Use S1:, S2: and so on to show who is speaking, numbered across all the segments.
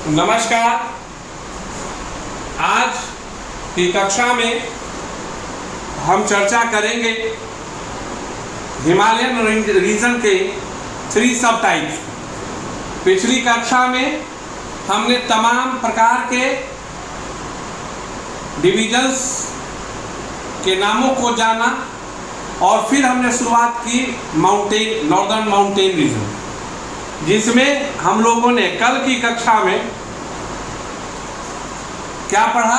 S1: नमस्कार। आज की कक्षा में हम चर्चा करेंगे हिमालयन रीजन के 3 सब टाइप्स। पिछली कक्षा में हमने तमाम प्रकार के डिविजन्स के नामों को जाना और फिर हमने शुरुआत की नॉर्दर्न माउंटेन रीजन, जिसमें हम लोगों ने कल की कक्षा में क्या पढ़ा,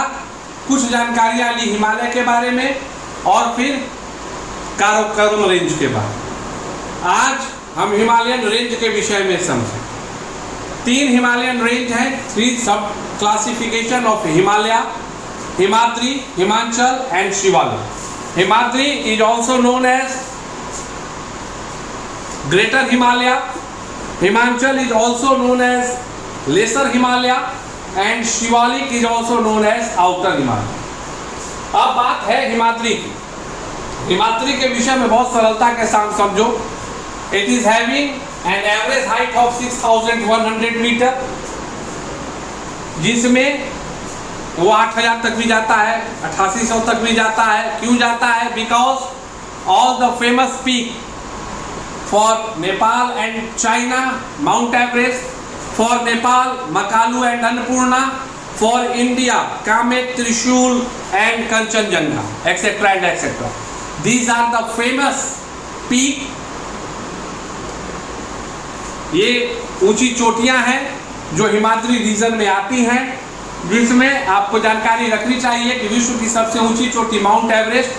S1: कुछ जानकारियां ली हिमालय के बारे में और फिर काराकोरम रेंज के बारे में। आज हम हिमालयन रेंज के विषय में समझें। 3 हिमालयन रेंज हैं, 3 sub classification of Himalaya: Himadri, Himachal and Shivalik. Himadri is also known as greater Himalaya, Himachal is also known as Lesser Himalaya and Shivalik is also known as Outer Himalaya। अब बात है हिमाद्री की। हिमाद्री के विषय में बहुत सरलता के साथ समझो। It is having an average height of 6100 metre, जिसमें वो 8000 तक भी जाता है, 8800 तक भी जाता है। क्यों जाता है? Because all the famous peak for Nepal and China, Mount Everest; for Nepal, Makalu and Annapurna; for India, Kamet, Trishul and Kanchenjunga, etc. and etc. These are the famous peak। ये ऊंची चोटियां हैं जो हिमाद्री रीजन में आती हैं, जिसमें आपको जानकारी रखनी चाहिए कि विश्व की सबसे ऊंची चोटी माउंट एवरेस्ट,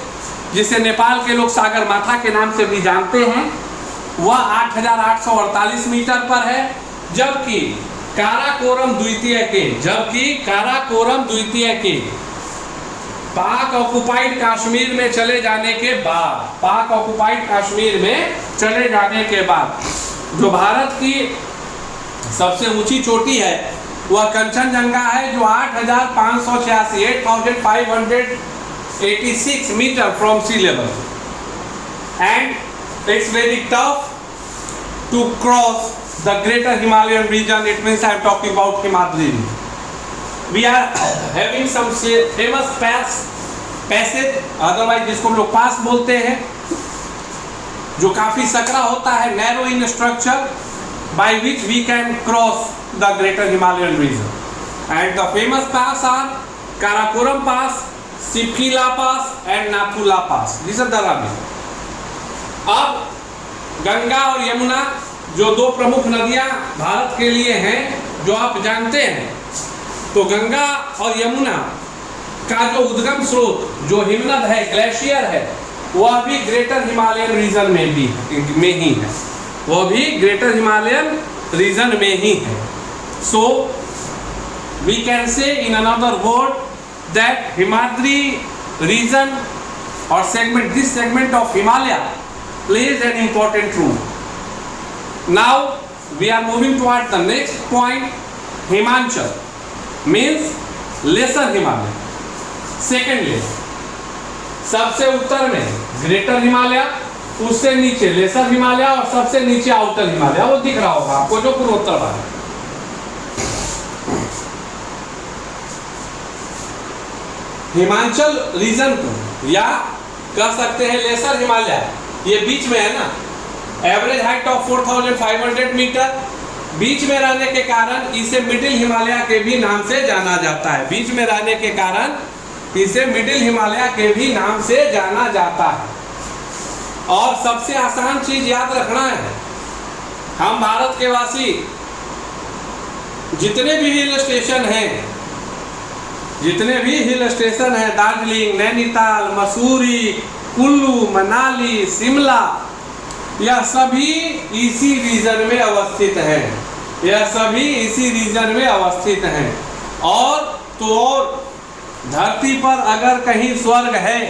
S1: जिसे नेपाल के लोग सागर माथा के नाम से भी जानते हैं, वह 8848 मीटर पर है। जबकि काराकोरम द्वितीय के पाक ऑक्युपाइड कश्मीर में चले जाने के बाद जो भारत की सबसे ऊंची चोटी है वह कंचनजंगा है, जो 8586 8586 metre from sea level. And it's very tough to cross the greater Himalayan region. It means I am talking about Himadri. We are having some famous passage, otherwise जिसको हम लोग पास बोलते हैं, जो काफी सकरा होता है, narrow in structure, by which we can cross the greater Himalayan region. And the famous pass are Karakoram Pass, Sipkila Pass and Nathula Pass. These are the rabbis. अब गंगा और यमुना जो 2 प्रमुख नदियां भारत के लिए हैं, जो आप जानते हैं, तो गंगा और यमुना का जो उद्गम स्रोत जो हिमनद है, ग्लेशियर है, वह भी ग्रेटर हिमालयन रीजन में ही है। वह भी ग्रेटर हिमालयन रीजन में ही है। सो we can say in another word that Himadri region और segment, this segment of Himalaya plays an important role. Now we are moving toward the next point. Himachal means lesser Himalaya, second layer। सबसे उत्तर में greater Himalaya, उससे नीचे laser Himalaya और सबसे नीचे outer Himalaya, वो दिख रहा होगा आपको, जो पूर्वोत्तर भाग है। हिमाचल रीजन को या कह सकते हैं लेसर हिमालय, ये बीच में है ना। एवरेज हाइट ऑफ 4500 मीटर, बीच में रहने के कारण इसे मिडिल हिमालय के भी नाम से जाना जाता है। बीच में रहने के कारण इसे मिडिल हिमालय के भी नाम से जाना जाता है। और सबसे आसान चीज याद रखना है, हम भारत के वासी जितने भी हिल स्टेशन हैं, दार्जिलिंग, नैनीताल, मसूरी, कुल्लू, मनाली, शिमला, यह सभी इसी रीजन में अवस्थित हैं। और धरती पर अगर कहीं स्वर्ग है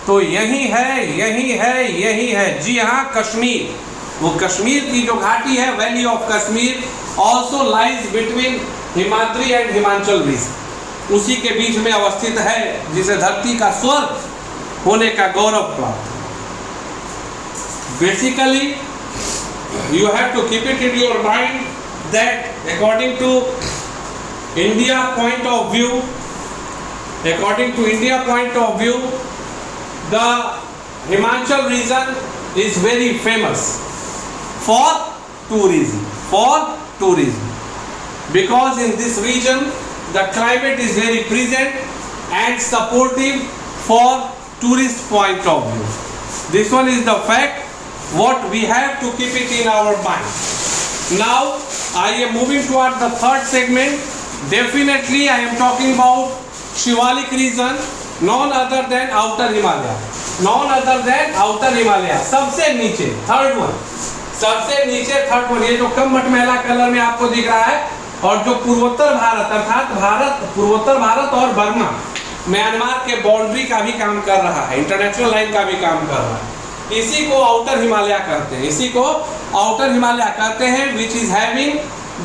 S1: तो यही है। जी हाँ, कश्मीर, वो कश्मीर की जो घाटी है, valley of Kashmir, also lies between Himadri and Himachal region, उसी के बीच में अवस्थित है, जिसे धरती का स्वर्ग होने का गौरव प्राप्त। Basically you have to keep it in your mind that according to India point of view, according to India point of view, the Himachal region is very famous for tourism. Because in this region the climate is very pleasant and supportive for tourist point of view. This one is the fact what we have to keep it in our mind. Now I am moving toward the third segment. Definitely I am talking about Shivalik region, none other than outer Himalaya. सबसे नीचे third one, ये जो कम मटमैला colour में आपको दिख रहा है, और जो पूर्वोत्तर भारत अर्थात पूर्वोत्तर भारत और बर्मा म्यांमार के बाउंड्री का भी काम कर रहा है, इंटरनेशनल लाइन का भी काम कर रहा है, इसी को आउटर हिमालय कहते हैं, which is having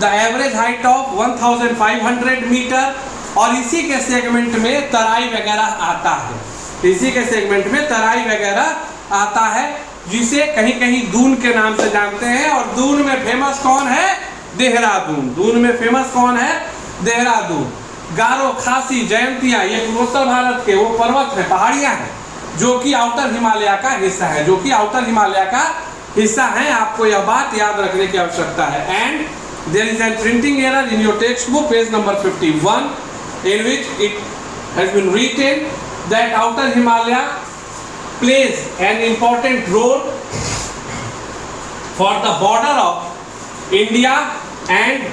S1: the average height of 1500 metre. और इसी के सेगमेंट में तराई वगैरह आता है, जिसे कहीं कहीं दून के नाम से जानते हैं। और दून में फेमस कौन है? देहरादून। गारो, खासी, जयंतिया, ये पूर्वोत्तर भारत के वो पर्वत है, पहाड़ियां हैं, जो कि आउटर हिमालय का हिस्सा है। आपको यह बात याद रखने की आवश्यकता है। And there is an printing error in your textbook, page number 51, in which it has been written that outer Himalaya plays an important role for the border of India and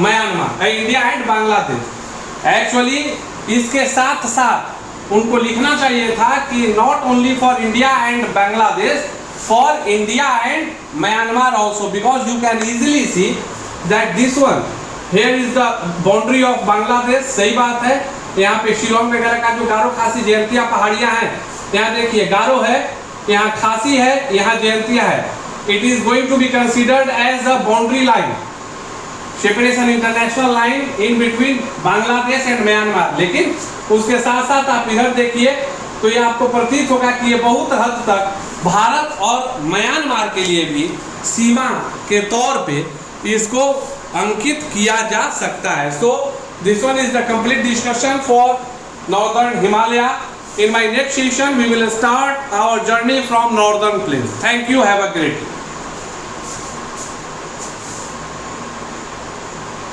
S1: Myanmar, India and Bangladesh. Actually इसके साथ साथ उनको लिखना चाहिए था कि not only for India and Bangladesh, for India and Myanmar also, because you can easily see that this one here is the boundary of Bangladesh। सही बात है, यहाँ पे शिलोंग वगैरह का जो गारो, खासी, जयंतिया पहाड़ियाँ हैं, यहाँ देखिए गारो है, यहाँ खासी है, यहाँ जयंतिया है। It is going to be considered as a boundary line, separation international line in between Bangladesh and Myanmar. लेकिन उसके साथ साथ आप इधर देखिए तो ये आपको प्रतीत होगा कि ये बहुत हद तक भारत और म्यांमार के लिए भी सीमा के तौर पे इसको अंकित किया जा सकता है। So this one is the complete discussion for northern Himalaya. In my next session we will start our journey from northern plains. Thank you. Have a great day.